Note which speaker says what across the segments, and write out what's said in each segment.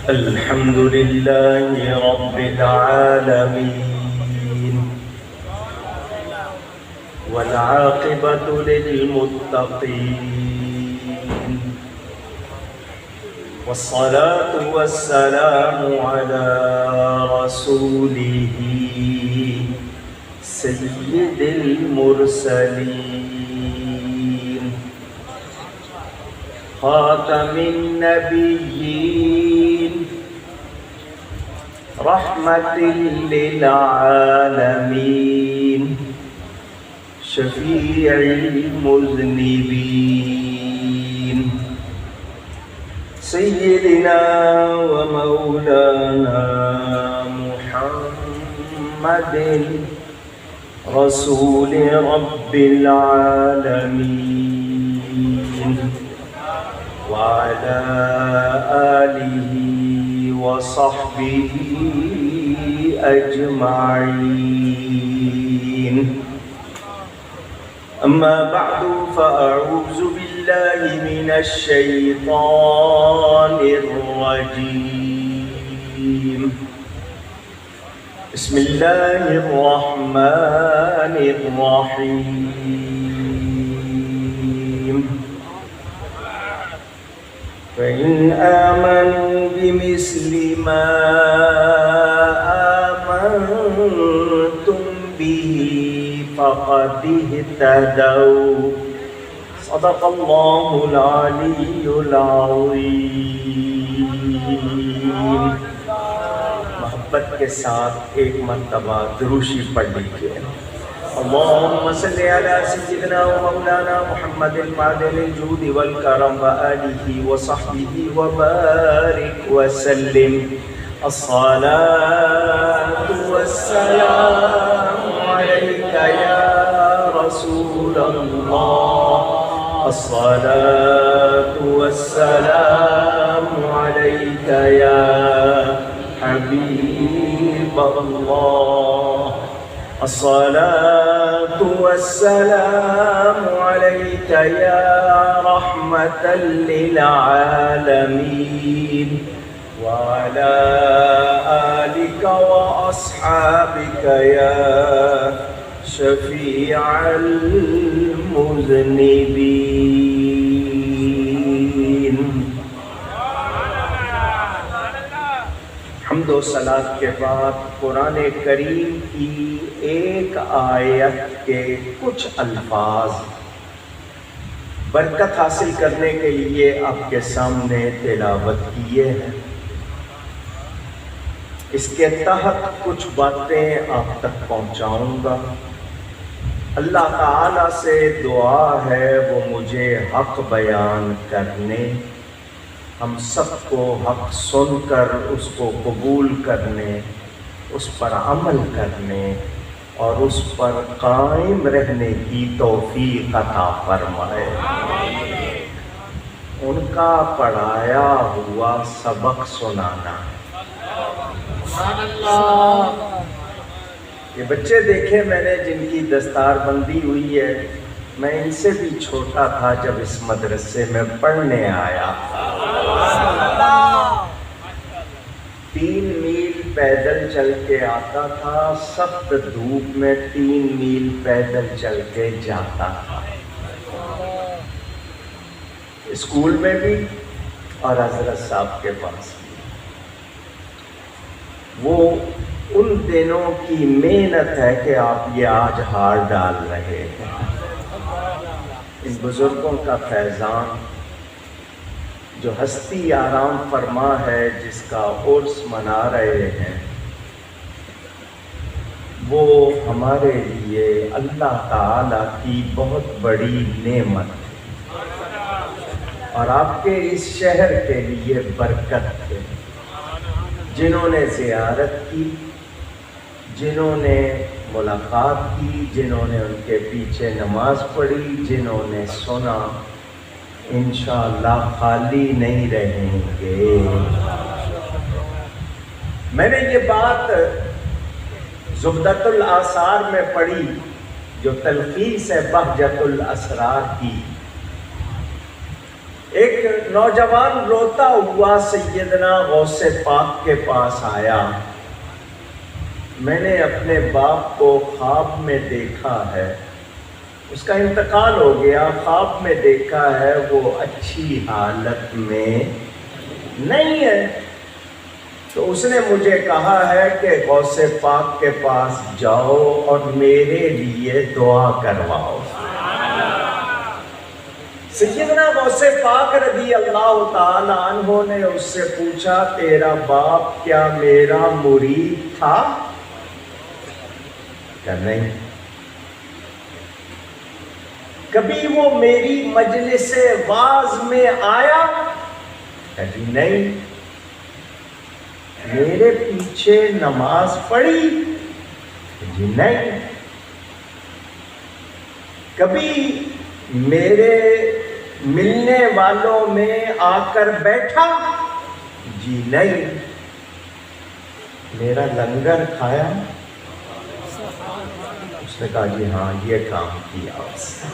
Speaker 1: الحمد لله رب العالمين والعاقبة للمتقين والصلاة والسلام على رسوله سيد المرسلين خاتم النبيين رحمة للعالمين شفيع المذنبين سيدنا ومولانا محمد رسول رب العالمين وعلى آله وصحبه أجمعين. أما بعد فأعوذ بالله من الشيطان الرجيم. بسم الله الرحمن الرحيم. فإن آمنوا بمثل ما آمنتم به فقد اهتدوا. صدق الله العلي العظيم. محبت کے ساتھ ایک مرتبہ دروشی پڑھ لیجیے. اللهم صل على سيدنا ومولانا محمد معدن الجود والكرم وآله وصحبه وبارك وسلم. الصلاة والسلام عليك يا رسول الله. الصلاة والسلام عليك يا حبيب الله. الصلاة والسلام عليك يا رحمة للعالمين وعلى آلك وأصحابك يا شفيع المذنبين. حمد و صلاۃ کے بعد قرآن کریم کی ایک آیت کے کچھ الفاظ برکت حاصل کرنے کے لیے آپ کے سامنے تلاوت کیے ہیں. اس کے تحت کچھ باتیں آپ تک پہنچاؤں گا. اللہ تعالیٰ سے دعا ہے وہ مجھے حق بیان کرنے، ہم سب کو حق سن کر اس کو قبول کرنے، اس پر عمل کرنے اور اس پر قائم رہنے کی توفیق عطا فرمائے. ان کا پڑھایا ہوا سبق سنانا. یہ بچے دیکھے میں نے جن کی دستار بندی ہوئی ہے، میں ان سے بھی چھوٹا تھا جب اس مدرسے میں پڑھنے آیا. 3 میل پیدل چل کے آتا تھا، سخت دھوپ میں 3 میل پیدل چل کے جاتا تھا. اسکول میں بھی اور حضرت صاحب کے پاس بھی. وہ ان دنوں کی محنت ہے کہ آپ یہ آج ہار ڈال رہے ہیں. ان بزرگوں کا فیضان جو ہستی آرام فرما ہے، جس کا عرس منا رہے ہیں، وہ ہمارے لیے اللہ تعالی کی بہت بڑی نعمت ہے اور آپ کے اس شہر کے لیے برکت ہے. جنہوں نے زیارت کی، جنہوں نے ملاقات کی، جنہوں نے ان کے پیچھے نماز پڑھی، جنہوں نے سنا، انشاءاللہ خالی نہیں رہیں گے. میں نے یہ بات زبدۃ الآثار میں پڑھی جو تلخیص ہے بہجت الاسرار کی. ایک نوجوان روتا ہوا سیدنا غوث پاک کے پاس آیا، میں نے اپنے باپ کو خواب میں دیکھا ہے، اس کا انتقال ہو گیا، خواب میں دیکھا ہے وہ اچھی حالت میں نہیں ہے، تو اس نے مجھے کہا ہے کہ غوث پاک کے پاس جاؤ اور میرے لیے دعا کرواؤ۔ سیدنا غوث پاک رضی اللہ تعالی عنہ نے اس سے پوچھا، تیرا باپ کیا میرا مرید تھا؟ کہ نہیں۔ کبھی وہ میری مجلس واعظ میں آیا؟ کہ جی نہیں۔ میرے پیچھے نماز پڑھی؟ کہ جی نہیں۔ کبھی میرے ملنے والوں میں آ کر بیٹھا؟ جی نہیں۔ میرا لنگر کھایا؟ اس نے کہا جی ہاں یہ کام کیا اس نے۔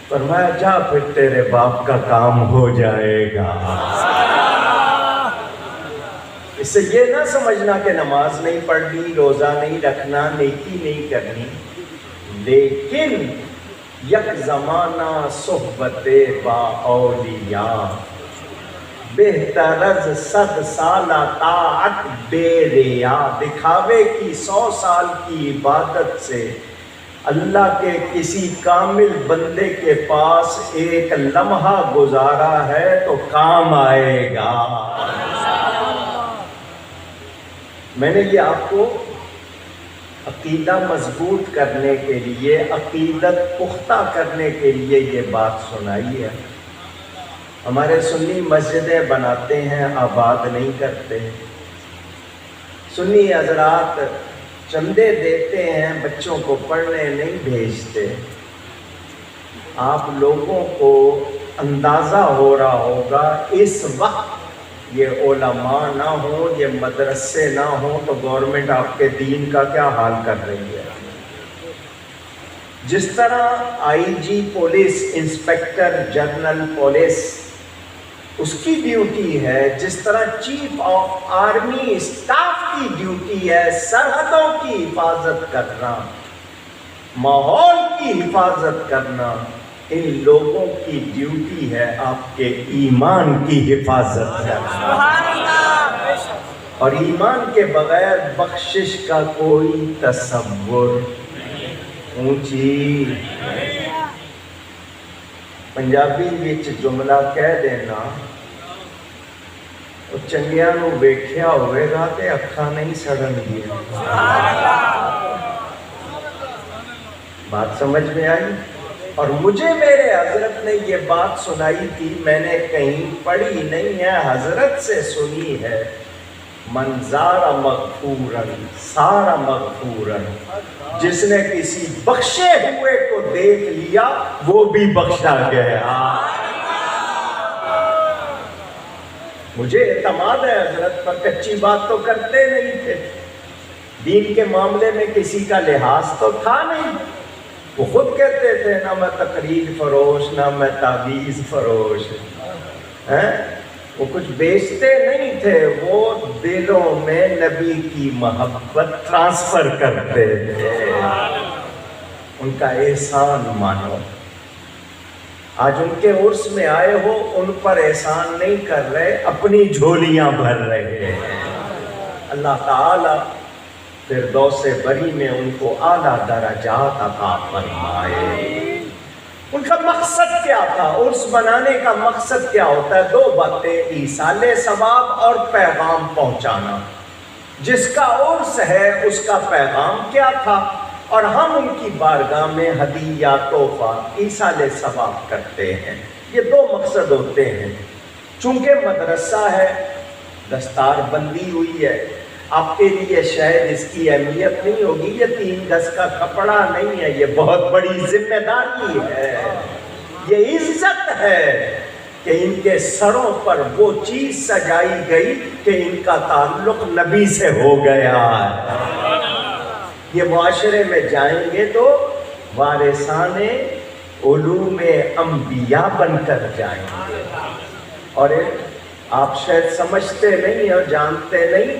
Speaker 1: فرمایا جا پھر تیرے باپ کا کام ہو جائے گا۔ اس سے یہ نہ سمجھنا کہ نماز نہیں پڑھنی، روزہ نہیں رکھنا، نیکی نہیں کرنی، لیکن یک زمانہ صحبت با اولیاء بہتر از 100 سالہ طاعت بے ریا۔ دکھاوے کی 100 سال کی عبادت سے اللہ کے کسی کامل بندے کے پاس ایک لمحہ گزارا ہے تو کام آئے گا۔ میں نے یہ آپ کو عقیدہ مضبوط کرنے کے لیے، عقیدت پختہ کرنے کے لیے یہ بات سنائی ہے۔ ہمارے سنی مسجدیں بناتے ہیں، آباد نہیں کرتے۔ سنی حضرات چندے دیتے ہیں، بچوں کو پڑھنے نہیں بھیجتے۔ آپ لوگوں کو اندازہ ہو رہا ہوگا اس وقت یہ علماء نہ ہوں، یہ مدرسے نہ ہوں تو گورنمنٹ آپ کے دین کا کیا حال کر رہی ہے۔ جس طرح I G police, inspector general police اس کی ڈیوٹی ہے، جس طرح چیف آف آرمی اسٹاف کی ڈیوٹی ہے سرحدوں کی حفاظت کرنا، ماحول کی حفاظت کرنا، ان لوگوں کی ڈیوٹی ہے آپ کے ایمان کی حفاظت کرنا۔ اور ایمان کے بغیر بخشش کا کوئی تصور اونچی پنجابی وچ جملہ کہہ دینا، وہ چنگیاں نو ویکھیا ہوئے گا تے اکھاں نہیں سڑن گیا۔ بات سمجھ میں آئی؟ اور مجھے میرے حضرت نے یہ بات سنائی تھی، میں نے کہیں پڑھی نہیں ہے، حضرت سے سنی ہے، من زار مغفورن سارا مغفورن، جس نے کسی بخشے ہوئے کو دیکھ لیا وہ بھی بخشا گیا۔ مجھے اعتماد ہے حضرت پر، کچی بات تو کرتے نہیں تھے، دین کے معاملے میں کسی کا لحاظ تو تھا نہیں۔ وہ خود کہتے تھے نہ میں تقریر فروش، نہ میں تعویذ فروش، وہ کچھ بیچتے نہیں تھے، وہ دلوں میں نبی کی محبت ٹرانسفر کرتے تھے۔ ان کا احسان مانو۔ آج ان کے عرس میں آئے ہو، ان پر احسان نہیں کر رہے، اپنی جھولیاں بھر رہے ہیں۔ اللہ تعالی فردوس بری میں ان کو اعلیٰ درجات عطا فرمائے۔ ان کا مقصد کیا تھا؟ عرس بنانے کا مقصد کیا ہوتا ہے؟ 2 باتیں، ایصال ثواب اور پیغام پہنچانا۔ جس کا عرس ہے اس کا پیغام کیا تھا؟ اور ہم ان کی بارگاہ میں ہدیہ، تحفہ، ایصال ثواب کرتے ہیں۔ یہ 2 مقصد ہوتے ہیں۔ چونکہ مدرسہ ہے، دستار بندی ہوئی ہے، آپ کے لیے شاید اس کی اہمیت نہیں ہوگی، یہ 3 گز کا کپڑا نہیں ہے، یہ بہت بڑی ذمہ داری ہے، یہ عزت ہے کہ ان کے سروں پر وہ چیز سجائی گئی کہ ان کا تعلق نبی سے ہو گیا ہے۔ یہ معاشرے میں جائیں گے تو وارثان علوم انبیاء بن کر جائیں گے۔ اور آپ شاید سمجھتے نہیں اور جانتے نہیں،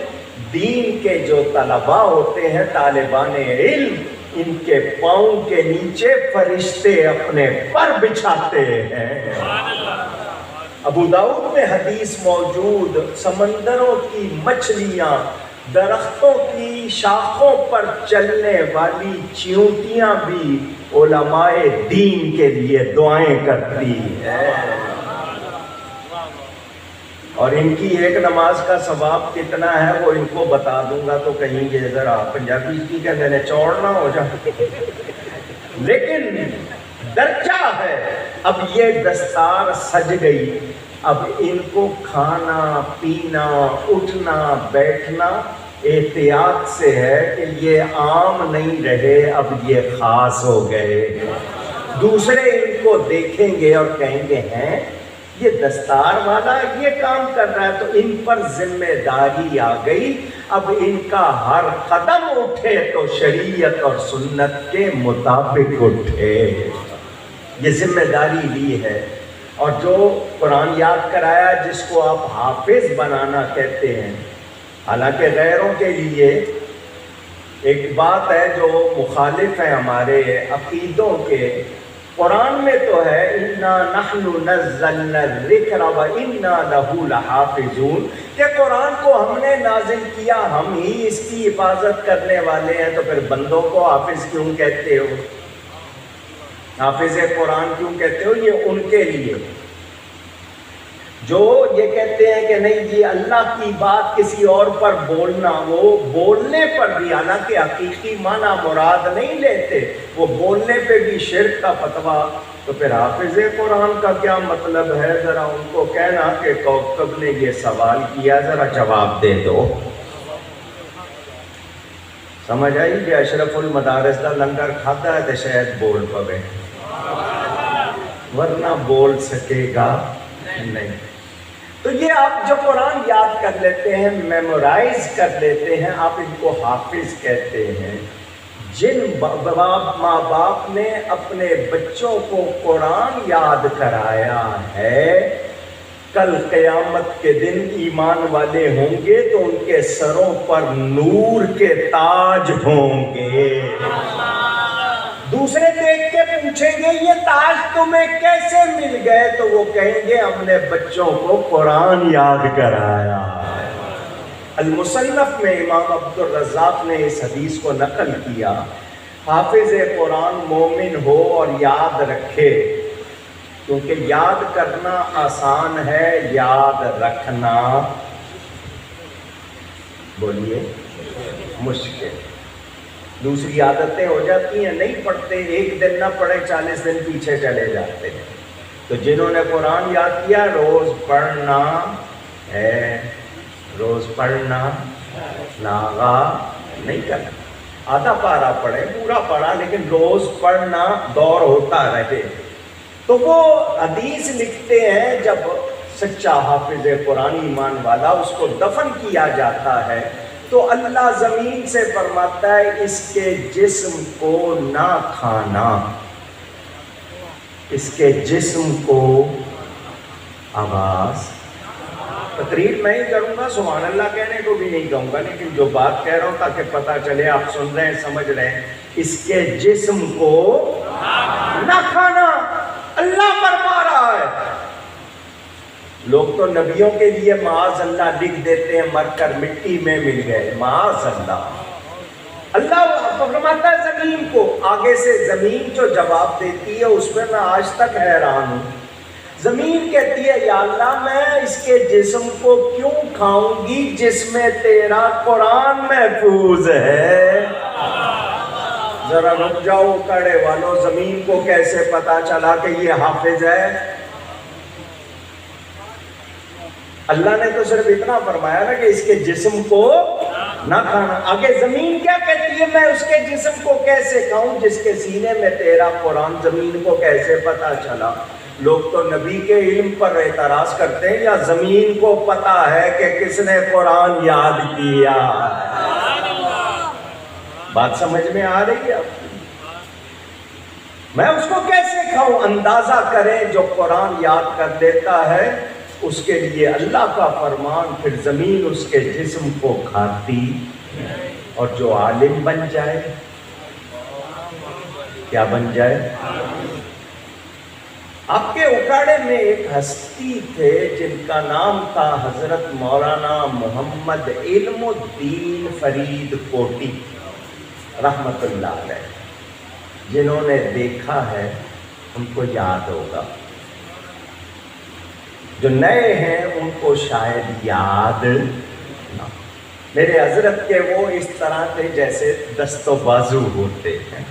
Speaker 1: دین کے جو طلباء ہوتے ہیں، طالبان علم، ان کے پاؤں کے نیچے فرشتے اپنے پر بچھاتے ہیں۔ ابو داؤد میں حدیث موجود، سمندروں کی مچھلیاں، درختوں کی شاخوں پر چلنے والی چیونٹیاں بھی علماء دین کے لیے دعائیں کرتی ہیں۔ اور ان کی ایک نماز کا ثواب کتنا ہے وہ ان کو بتا دوں گا تو کہیں گے ذرا پنجابی کی کہ میں نے چوڑنا ہو جائے، لیکن درجہ ہے۔ اب یہ دستار سج گئی، اب ان کو کھانا پینا اٹھنا بیٹھنا احتیاط سے ہے کہ یہ عام نہیں رہے، اب یہ خاص ہو گئے۔ دوسرے ان کو دیکھیں گے اور کہیں گے ہیں یہ دستار والا یہ کام کر رہا ہے، تو ان پر ذمہ داری آ گئی۔ اب ان کا ہر قدم اٹھے تو شریعت اور سنت کے مطابق اٹھے، یہ ذمہ داری لی ہے۔ اور جو قرآن یاد کرایا جس کو آپ حافظ بنانا کہتے ہیں، حالانکہ غیروں کے لیے ایک بات ہے جو مخالف ہے ہمارے عقیدوں کے، قرآن میں تو ہے اِنَّا نَحْنُ نَزَّلْنَا الذِّكْرَ وَإِنَّا لَهُ لَحَافِظُونَ، کہ قرآن کو ہم نے نازل کیا، ہم ہی اس کی حفاظت کرنے والے ہیں۔ تو پھر بندوں کو حافظ کیوں کہتے ہو؟ حافظ قرآن کیوں کہتے ہو؟ یہ ان کے لیے جو یہ کہتے ہیں کہ نہیں جی اللہ کی بات کسی اور پر بولنا، وہ بولنے پر بھی حالانکہ حقیقی معنی مراد نہیں لیتے، وہ بولنے پہ بھی شرک کا فتویٰ۔ تو پھر حافظ قرآن کا کیا مطلب ہے؟ ذرا ان کو کہنا کہ کوکب نے یہ سوال کیا، ذرا جواب دے دو۔ سمجھ آئی کہ اشرف المدارس دا لنگر کھاتا ہے تو شاید بول پوے، ورنہ بول سکے گا نہیں۔ تو یہ آپ جو قرآن یاد کر لیتے ہیں، میمورائز کر لیتے ہیں، آپ ان کو حافظ کہتے ہیں۔ جن ماں باپ نے اپنے بچوں کو قرآن یاد کرایا ہے، کل قیامت کے دن ایمان والے ہوں گے تو ان کے سروں پر نور کے تاج ہوں گے۔ دوسرے دیکھ کے پوچھیں گے یہ تاج تمہیں کیسے مل گئے؟ تو وہ کہیں گے ہم نے بچوں کو قرآن یاد کرایا۔ المصنف میں امام عبد الرزاق نے اس حدیث کو نقل کیا، حافظ قرآن مومن ہو اور یاد رکھے، کیونکہ یاد کرنا آسان ہے، یاد رکھنا بولیے مشکل۔ دوسری عادتیں ہو جاتی ہیں، نہیں پڑھتے، ایک دن نہ پڑھے 40 دن پیچھے چلے جاتے ہیں۔ تو جنہوں نے قرآن یاد کیا، روز پڑھنا ہے، روز پڑھنا، ناغا نہیں کرنا، آدھا پارہ پڑھے، پورا پڑھا، لیکن روز پڑھنا، دور ہوتا رہے۔ تو وہ حدیث لکھتے ہیں جب سچا حافظ قرآن ایمان والا اس کو دفن کیا جاتا ہے تو اللہ زمین سے فرماتا ہے اس کے جسم کو نہ کھانا، اس کے جسم کو آواز، تقریر میں ہی کروں گا، سبحان اللہ کہنے کو بھی نہیں کہوں گا، لیکن جو بات کہہ رہا ہوں تاکہ پتہ چلے آپ سن رہے ہیں سمجھ رہے ہیں، اس کے جسم کو نہ کھانا، اللہ فرما رہا ہے۔ لوگ تو نبیوں کے لیے معاذ اللہ لکھ دیتے ہیں، مر کر مٹی میں مل گئے، معاذ اللہ۔ اللہ فرماتا ہے زمین کو، آگے سے زمین جو جواب دیتی ہے اس میں آج تک حیران ہوں۔ زمین کہتی ہے یا اللہ میں اس کے جسم کو کیوں کھاؤں گی جس میں تیرا قرآن محفوظ ہے؟ ذرا رک جاؤ کڑے والوں، زمین کو کیسے پتا چلا کہ یہ حافظ ہے؟ اللہ نے تو صرف اتنا فرمایا نا کہ اس کے جسم کو نہ کھانا، آگے زمین کیا کہتی ہے میں اس کے جسم کو کیسے کھاؤں جس کے سینے میں تیرا قرآن، زمین کو کیسے پتا چلا؟ لوگ تو نبی کے علم پر اعتراض کرتے ہیں یا زمین کو پتا ہے کہ کس نے قرآن یاد کیا؟ بات سمجھ میں آ رہی ہے؟ میں اس کو کیسے دیکھو اندازہ کریں جو قرآن یاد کر لیتا ہے اس کے لیے اللہ کا فرمان پھر زمین اس کے جسم کو کھاتی، اور جو عالم بن جائے کیا بن جائے؟ آپ کے اکاڑے میں ایک ہستی تھے جن کا نام تھا حضرت مولانا محمد علم الدین فرید کوٹی رحمت اللہ علیہ۔ جنہوں نے دیکھا ہے ان کو یاد ہوگا، جو نئے ہیں ان کو شاید یاد نہ۔ میرے حضرت کے وہ اس طرح تھے جیسے دست و بازو ہوتے ہیں۔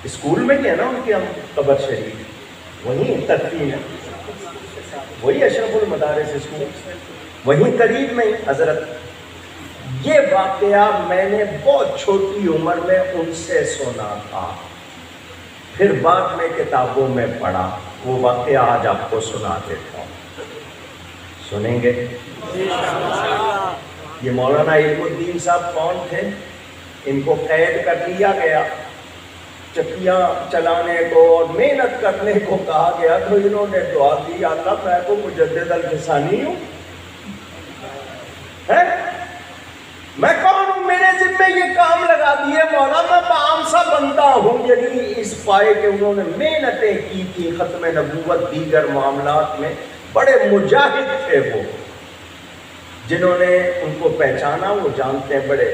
Speaker 1: اسکول میں کیا نا ان کی ہم قبر شریف، وہیں تدفین ہے، وہی اشرف المدارس اسکول، وہیں قریب میں حضرت۔ یہ واقعہ میں نے بہت چھوٹی عمر میں ان سے سنا تھا، پھر بعد میں کتابوں میں پڑھا۔ وہ واقعہ آج آپ کو سنا دیتا ہوں، سنیں گے؟ یہ مولانا علم الدین صاحب کون تھے؟ ان کو قید کر لیا گیا، چکیاں چلانے کو اور محنت کرنے کو کہا گیا، تو انہوں نے دعا دی، اللہ میں تو مجدد الفسانی ہوں، میں کون ہوں، میرے ذمہ یہ کام لگا دیے مولا، میں عام سا بندہ ہوں۔ یعنی اس پائے کہ انہوں نے محنتیں کی تھی، ختم نبوت دیگر معاملات میں بڑے مجاہد تھے وہ۔ جنہوں نے ان کو پہچانا وہ جانتے ہیں، بڑے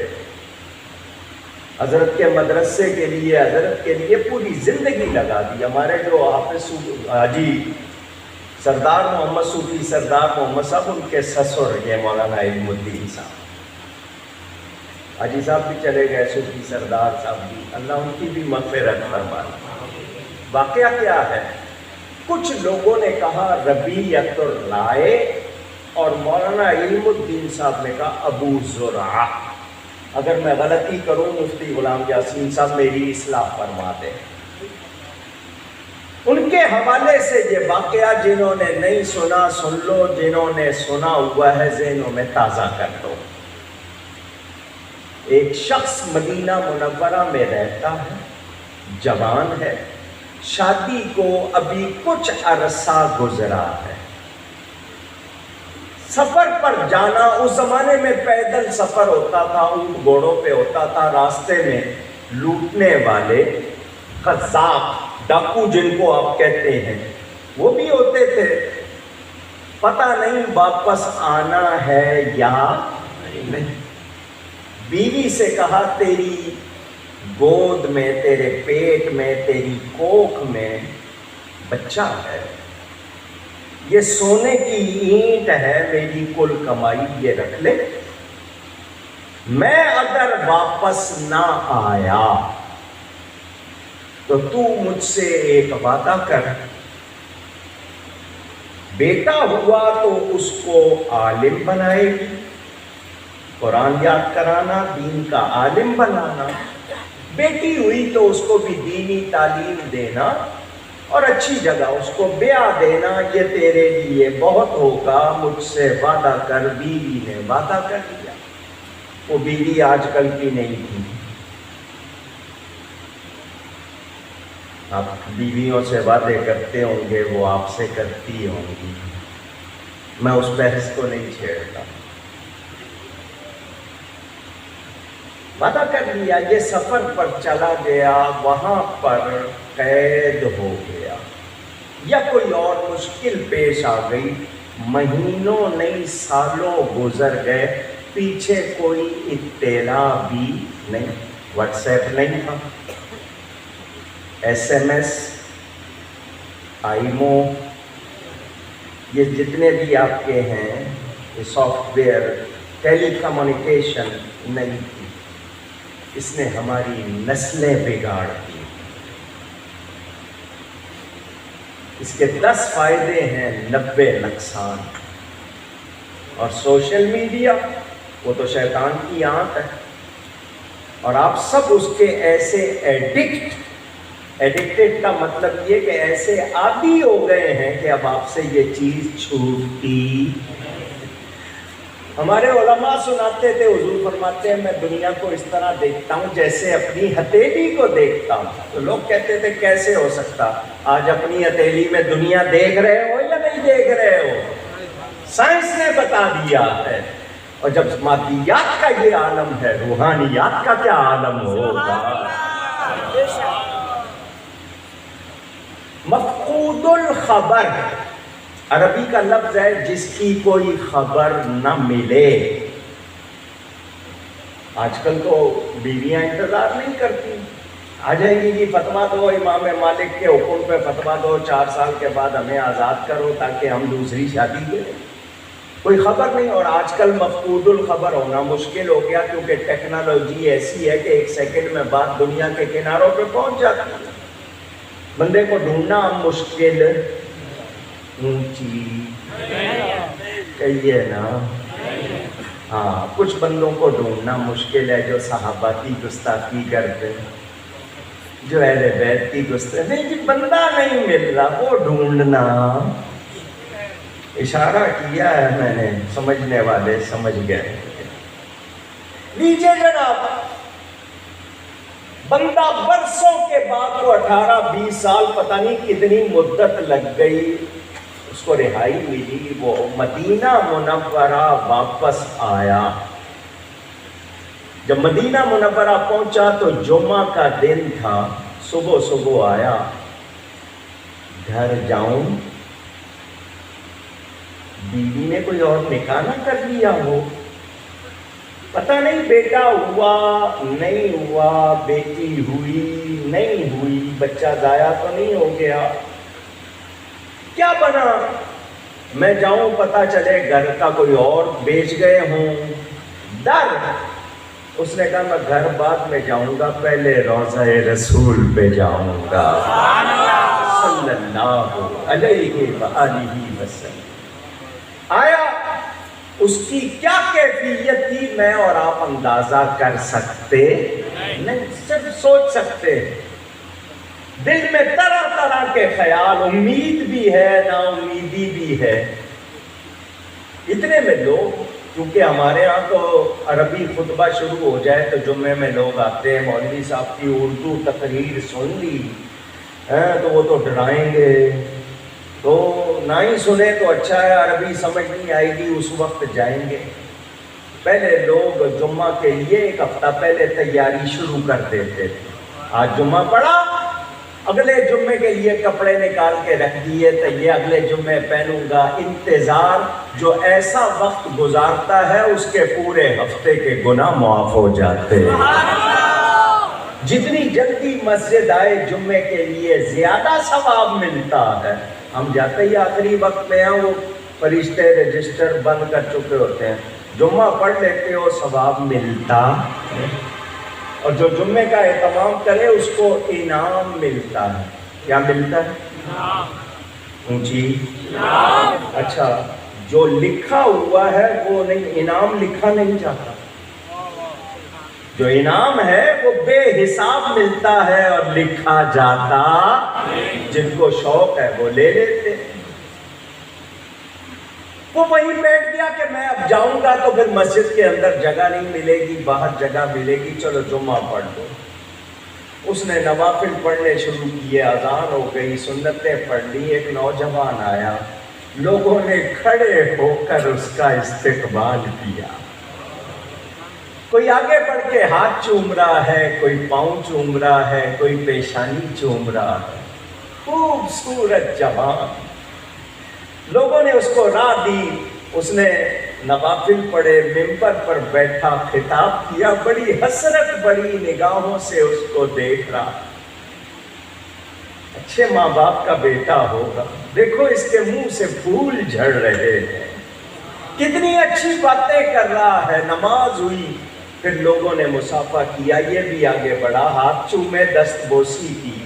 Speaker 1: حضرت کے مدرسے کے لیے، حضرت کے لیے پوری زندگی لگا دی۔ ہمارے جو حافظ حاجی سردار محمد صوفی سردار محمد صاحب، ان کے سسر یہ مولانا علم الدین صاحب، حاجی صاحب بھی چلے گئے، صوفی سردار صاحب بھی، اللہ ان کی بھی مغفرت فرمائے۔ واقعہ کیا ہے؟ کچھ لوگوں نے کہا ربیعۃ الرائے، اور مولانا علم الدین صاحب نے کہا ابو زرعہ۔ اگر میں غلطی کروں مفتی غلام یاسین صاحب میری اصلاح فرما دیں۔ ان کے حوالے سے یہ واقعہ جنہوں نے نہیں سنا سن لو، جنہوں نے سنا ہوا ہے ذہنوں میں تازہ کر دو۔ ایک شخص مدینہ منورہ میں رہتا ہے، جوان ہے، شادی کو ابھی کچھ عرصہ گزرا ہے۔ سفر پر جانا، اس زمانے میں پیدل سفر ہوتا تھا، اونٹ گھوڑوں پہ ہوتا تھا، راستے میں لوٹنے والے قذاق، ڈاکو جن کو آپ کہتے ہیں، وہ بھی ہوتے تھے۔ پتہ نہیں واپس آنا ہے یا نہیں۔ بیوی سے کہا تیری گود میں، تیرے پیٹ میں، تیری کوکھ میں بچہ ہے، یہ سونے کی اینٹ ہے، میری کل کمائی یہ رکھ لے، میں اگر واپس نہ آیا تو تو مجھ سے ایک وعدہ کر، بیٹا ہوا تو اس کو عالم بنائے گی، قرآن یاد کرانا، دین کا عالم بنانا، بیٹی ہوئی تو اس کو بھی دینی تعلیم دینا اور اچھی جگہ اس کو بیاہ دینا، یہ تیرے لیے بہت ہوگا، مجھ سے وعدہ کر۔ بیوی نے وعدہ کر لیا۔ وہ بیوی آج کل کی نہیں تھی۔ آپ بیویوں سے وعدے کرتے ہوں گے، وہ آپ سے کرتی ہوں گی، میں اس بحث کو نہیں چھیڑتا۔ وعدہ کر لیا، یہ سفر پر چلا گیا، وہاں پر قید ہو گیا یا کوئی اور مشکل پیش آ گئی، مہینوں نہیں سالوں گزر گئے، پیچھے کوئی اطلاع بھی نہیں، واٹس ایپ نہیں تھا، ایس ایم ایس، آئیمو، یہ جتنے بھی آپ کے ہیں یہ سافٹ ویئر، ٹیلی کمیونیکیشن نہیں تھی۔ اس نے ہماری نسلیں بگاڑ دی۔ اس کے 10 فائدے ہیں، 90 نقصان۔ اور سوشل میڈیا وہ تو شیطان کی آنت ہے، اور آپ سب اس کے ایسے ایڈکٹڈ کا مطلب یہ کہ ایسے عادی ہو گئے ہیں کہ اب آپ سے یہ چیز چھوٹتی۔ ہمارے علماء سناتے تھے، حضور فرماتے ہیں میں دنیا کو اس طرح دیکھتا ہوں جیسے اپنی ہتھیلی کو دیکھتا ہوں. تو لوگ کہتے تھے کیسے ہو سکتا؟ آج اپنی ہتھیلی میں دنیا دیکھ رہے ہو یا نہیں دیکھ رہے ہو؟ سائنس نے بتا دیا ہے. اور جب مادیات کا یہ عالم ہے، روحانیات کا کیا عالم ہوگا؟ مفقود الخبر عربی کا لفظ ہے جس کی کوئی خبر نہ ملے. آج کل تو بیویاں انتظار نہیں کرتی، آ جائیں گی جی فتویٰ دو، امام مالک کے حکم پہ فتویٰ دو، 4 سال کے بعد ہمیں آزاد کرو تاکہ ہم دوسری شادی کریں. کوئی خبر نہیں. اور آج کل مفقود الخبر ہونا مشکل ہو گیا، کیونکہ ٹیکنالوجی ایسی ہے کہ 1 سیکنڈ میں بات دنیا کے کناروں پہ پہنچ جاتی ہے. بندے کو ڈھونڈنا مشکل اونچی کہیے نا. ہاں، کچھ بندوں کو ڈھونڈنا مشکل ہے جو صحابہ کی گستاخی کرتے، جو اہل بیت کی گستاخی. نہیں جی، بندہ نہیں مل رہا، وہ ڈھونڈنا. اشارہ کیا ہے میں نے، سمجھنے والے سمجھ گئے. لیجیے جناب، بندہ برسوں کے بعد کو 18-20 سال پتہ نہیں کتنی مدت لگ گئی، اس کو رہائی ملی، وہ مدینہ منورہ واپس آیا. جب مدینہ منورہ پہنچا تو جمعہ کا دن تھا. صبح آیا، گھر جاؤں، بیوی نے کوئی اور نکاح نہ کر لیا ہو. پتہ نہیں بیٹا ہوا نہیں ہوا، بیٹی ہوئی نہیں ہوئی، بچہ ضائع تو نہیں ہو گیا، کیا بنا. میں جاؤں پتہ چلے گھر کا کوئی اور بیچ گئے ہوں. ڈر. اس نے کہا میں گھر بعد میں جاؤں گا، پہلے روضہ رسول پہ جاؤں گا صلی اللہ علیہ وآلہ وسلم. آیا، اس کی کیا کیفیت تھی میں اور آپ اندازہ کر سکتے نہیں، صرف سوچ سکتے. دل میں طرح طرح کے خیال، امید بھی ہے، نا امیدی بھی ہے. اتنے میں لوگ، کیونکہ ہمارے ہاں تو عربی خطبہ شروع ہو جائے تو جمعے میں لوگ آتے ہیں، مولوی صاحب کی اردو تقریر سن لی تو وہ تو ڈرائیں گے، تو نہ ہی سنے تو اچھا ہے، عربی سمجھ نہیں آئے گی، اس وقت جائیں گے. پہلے لوگ جمعہ کے لیے 1 ہفتہ پہلے تیاری شروع کر دیتے تھے. آج جمعہ پڑا، اگلے جمعے کے لیے کپڑے نکال کے رکھ دیے تو یہ اگلے جمعے پہنوں گا. انتظار جو ایسا وقت گزارتا ہے اس کے پورے ہفتے کے گناہ معاف ہو جاتے ہیں. جتنی جلدی مسجد آئے جمعے کے لیے زیادہ ثواب ملتا ہے. ہم جاتے ہی آخری وقت میں ہیں، وہ فرشتے رجسٹر بند کر چکے ہوتے ہیں، جمعہ پڑھ لیتے ہو، ثواب ملتا. اور جو جمعے کا اہتمام کرے اس کو انعام ملتا ہے. کیا ملتا ہے؟ اونچی. اچھا، جو لکھا ہوا ہے وہ نہیں، انعام لکھا نہیں جاتا. جو انعام ہے وہ بے حساب ملتا ہے اور لکھا جاتا. جن کو شوق ہے وہ لے لیتے. وہ وہیں بیٹھ گیا کہ میں اب جاؤں گا تو پھر مسجد کے اندر جگہ نہیں ملے گی، باہر جگہ ملے گی، چلو جمعہ پڑھ دو. اس نے نوافل پڑھنے شروع کیے، اذان ہو گئی، سنتیں پڑھ لی. ایک نوجوان آیا، لوگوں نے کھڑے ہو کر اس کا استقبال کیا. کوئی آگے بڑھ کے ہاتھ چوم رہا ہے، کوئی پاؤں چوم رہا ہے، کوئی پیشانی چوم رہا ہے. خوبصورت جوان. لوگوں نے اس کو راہ دی، اس نے نوافل پڑھے، ممبر پر بیٹھا، خطاب کیا، بڑی حسرت بڑی نگاہوں سے اس کو دیکھ رہا. اچھے ماں باپ کا بیٹا ہوگا، دیکھو اس کے منہ سے پھول جھڑ رہے ہیں، کتنی اچھی باتیں کر رہا ہے. نماز ہوئی، پھر لوگوں نے مصافحہ کیا، یہ بھی آگے بڑھا، ہاتھ چومے، دست بوسی کی،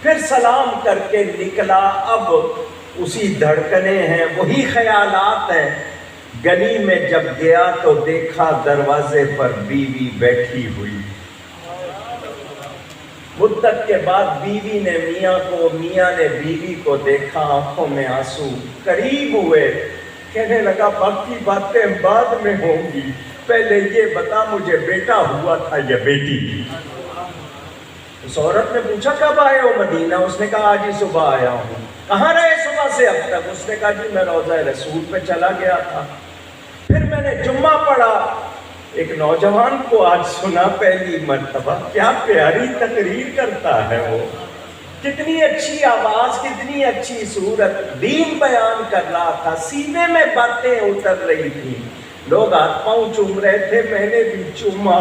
Speaker 1: پھر سلام کر کے نکلا. اب اسی دھڑکنے ہیں، وہی خیالات ہیں. گلی میں جب گیا تو دیکھا دروازے پر بیوی بیٹھی ہوئی. مدت کے بعد بیوی نے میاں کو، میاں نے بیوی کو دیکھا، آنکھوں میں آنسو. قریب ہوئے کہنے لگا باقی باتیں بعد میں ہوں گی، پہلے یہ بتا مجھے بیٹا ہوا تھا یا بیٹی؟ اس عورت نے پوچھا کب آئے ہو مدینہ؟ اس نے کہا آج ہی صبح آیا ہوں۔ کہاں رہے صبح سے اب تک؟ اس نے کہا جی میں روضہ رسول پہ چلا گیا تھا، پھر میں نے جمعہ پڑھا، ایک نوجوان کو آج سنا پہلی مرتبہ، کیا پیاری تقریر کرتا ہے وہ، کتنی اچھی آواز، کتنی اچھی صورت، دین بیان کر رہا تھا، سینے میں باتیں اتر رہی تھی، لوگ ہاتھ پاؤں چوم رہے تھے، میں نے بھی چوما۔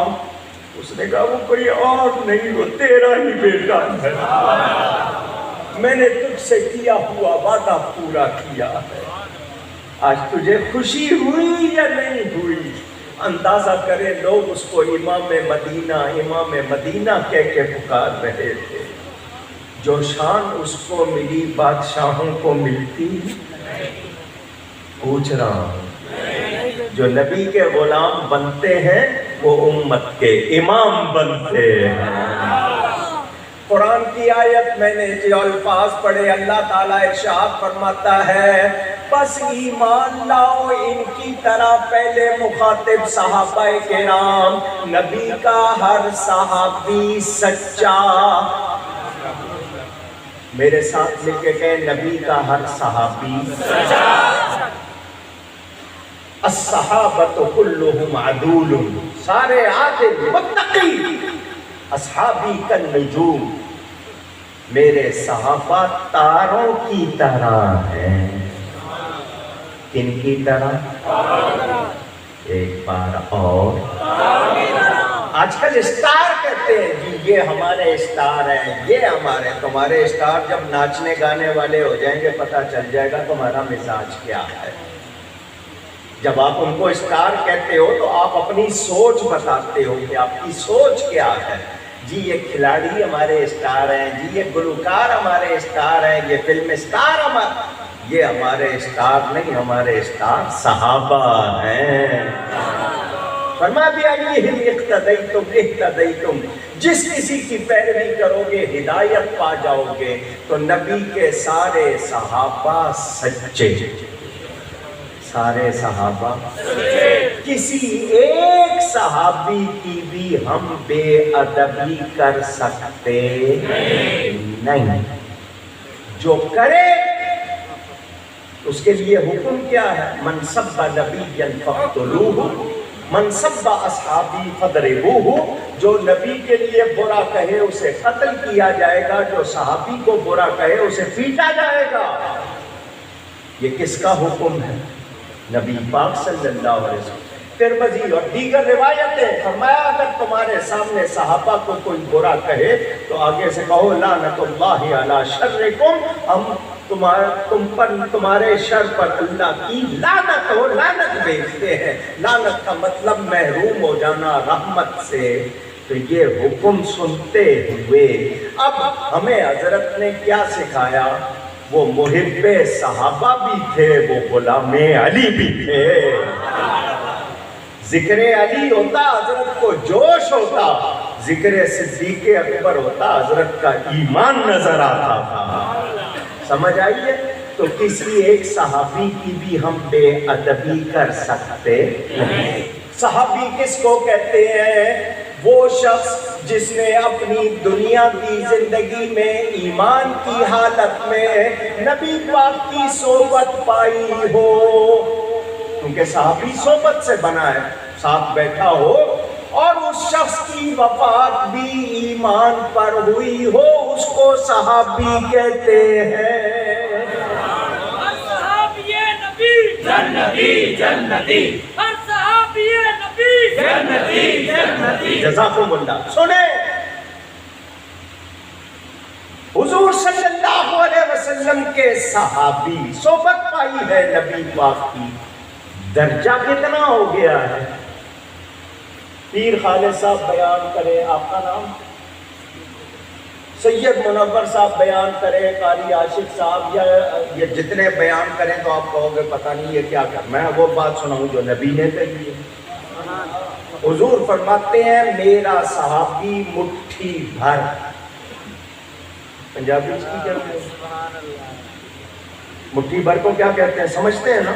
Speaker 1: اس نے کہا وہ کوئی اور نہیں، وہ تیرا ہی بیٹا ہے، میں نے تجھ سے کیا ہوا وعدہ پورا کیا ہے۔ آج تجھے خوشی ہوئی یا نہیں ہوئی؟ اندازہ کرے لوگ اس کو امام مدینہ، امام مدینہ کہہ کے پکار رہے تھے۔ جو شان اس کو ملی بادشاہوں کو ملتی؟ پوچھ رہا ہوں، جو نبی کے غلام بنتے ہیں وہ امت کے امام بنتے ہیں۔ قرآن کی آیت میں نے جو الفاظ پڑھے، اللہ تعالیٰ ارشاد فرماتا ہے بس ایمان لاؤ ان کی طرح۔ پہلے مخاطب صحابہ کرام، نبی کا ہر صحابی سچا، میرے ساتھ مل کے کہے نبی کا ہر صحابی سچا۔ الصحابۃ کلہم عدول، سارے عادل متقی، اصحابی کالنجوم، میرے صحابہ تاروں کی طرح ہیں۔ کن کی طرح؟ ایک بار اور، آج کل اسٹار کہتے ہیں جی یہ ہمارے اسٹار ہیں، یہ ہمارے، تمہارے اسٹار جب ناچنے گانے والے ہو جائیں گے پتہ چل جائے گا تمہارا مزاج کیا ہے۔ جب آپ ان کو اسٹار کہتے ہو تو آپ اپنی سوچ بتاتے ہو کہ آپ کی سوچ کیا ہے۔ جی یہ کھلاڑی ہمارے اسٹار ہیں، جی یہ گلوکار ہمارے اسٹار ہیں، یہ فلم اسٹار یہ ہمارے اسٹار نہیں، ہمارے اسٹار صحابہ ہیں۔ فرمایا بِأَيِّهِمْ اقْتَدَيْتُمْ اهْتَدَيْتُمْ، جس کسی کی پیروی کرو گے ہدایت پا جاؤ گے۔ تو نبی کے سارے صحابہ سچے، سارے صحابہ، کسی ایک صحابی کی بھی ہم بے ادبی کر سکتے نہیں۔ جو کرے اس کے لیے حکم کیا ہے؟ من سب نبیا فاقتلوہ، من سب اصحابی فضربوہ، جو نبی کے لیے برا کہے اسے قتل کیا جائے گا، جو صحابی کو برا کہے اسے پیٹا جائے گا۔ یہ کس کا حکم ہے؟ نبی پاک صلی اللہ علیہ وسلم۔ ترمذی اور دیگر روایتیں، فرمایا اگر تمہارے سامنے صحابہ کو کوئی برا کہے تو آگے سے کہو لعنت اللہ علی شرکم، ہم تم پر، تمہارے شر پر اللہ کی لعنت ہو۔ لعنت بھیجتے ہیں، لعنت کا مطلب محروم ہو جانا رحمت سے۔ تو یہ حکم سنتے ہوئے اب ہمیں حضرت نے کیا سکھایا؟ وہ محب صحابہ بھی تھے، وہ غلام علی بھی تھے۔ ذکر علی ہوتا حضرت کو جوش ہوتا، ذکر صدیق اکبر ہوتا حضرت کا ایمان نظر آتا تھا۔ سمجھ آئیے؟ تو کسی ایک صحابی کی بھی ہم بے ادبی کر سکتے نہیں۔ صحابی کس کو کہتے ہیں؟ وہ شخص جس نے اپنی دنیا کی زندگی میں ایمان کی حالت میں نبی پاک کی صحبت پائی ہو، کیونکہ صحابی صحبت سے بنا ہے، ساتھ بیٹھا ہو، اور اس شخص کی وفات بھی ایمان پر ہوئی ہو، اس کو صحابی کہتے ہیں۔
Speaker 2: ہر صحابی نبی جنتی جنتی، ہر صحابی نبی جنتی جنتی۔
Speaker 1: جزاکم اللہ۔ سنیں، حضور صلی اللہ علیہ وسلم کے صحابی، صحبت پائی ہے نبی پاک کی، درجہ کتنا ہو گیا ہے؟ پیر خالد صاحب بیان کرے، آپ کا نام؟ سید منور صاحب بیان کرے، قاری عاشق صاحب، یا یہ جتنے بیان کریں تو آپ کہو گے پتہ نہیں یہ کیا کر، میں وہ بات سناؤں جو نبی نے کہی ہے۔ حضور فرماتے ہیں میرا صحابی مٹھی بھر، پنجابی اس کی کہتے ہیں، مٹھی بھر کو کیا کہتے ہیں سمجھتے ہیں نا؟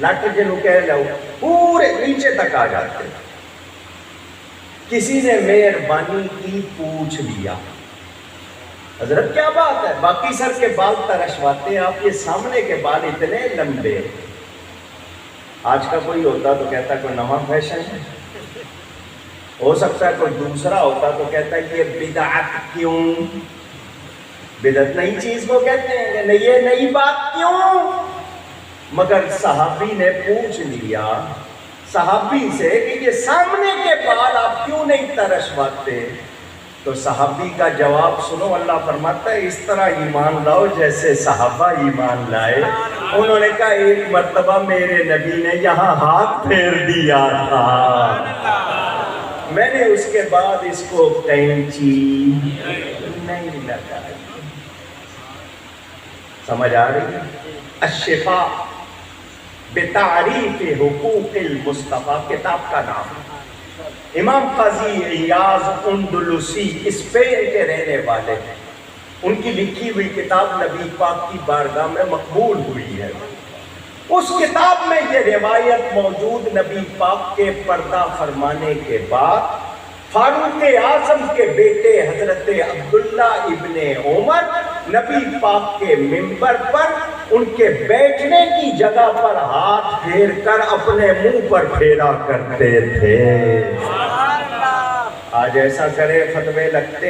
Speaker 1: لٹ جنوں کہہ لو پورے نیچے تک آ جاتے. کسی نے مہربانی کی پوچھ لیا حضرت کیا بات ہے, باقی سر کے بال ترشواتے ہیں, آپ یہ سامنے کے بال اتنے لمبے. آج کا کوئی ہوتا تو کہتا کوئی نواں فیشن ہے, ہو سکتا ہے کوئی دوسرا ہوتا تو کہتا ہے یہ بدعت کیوں, بدعت نئی چیز کو کہتے ہیں, یہ نئی بات کیوں. مگر صحابی نے پوچھ لیا صحابی سے کہ یہ سامنے کے بال آپ کیوں نہیں ترشواتے. تو صحابی کا جواب سنو, اللہ فرماتا ہے اس طرح ایمان لاؤ جیسے صحابہ ایمان لائے. انہوں نے کہا ایک مرتبہ میرے نبی نے یہاں ہاتھ پھیر دیا تھا, میں نے اس کے بعد اس کو کینچی نہیں لگائی. سمجھ آ رہی ہے؟ الشفاء بتعریف حقوق المصطفیٰ کتاب کا نام. امام قاضی عیاض اندلسی اسپین کے رہنے والے ہیں, ان کی لکھی ہوئی کتاب نبی پاک کی بارگاہ میں مقبول ہوئی ہے. اس کتاب میں یہ روایت موجود, نبی پاک کے پردہ فرمانے کے بعد فاروق اعظم کے بیٹے حضرت عبداللہ ابن عمر نبی پاک کے منبر پر ان کے بیٹھنے کی جگہ پر ہاتھ پھیر کر اپنے منہ پر پھیرا کرتے تھے. آج ایسا کرے فتوے لگتے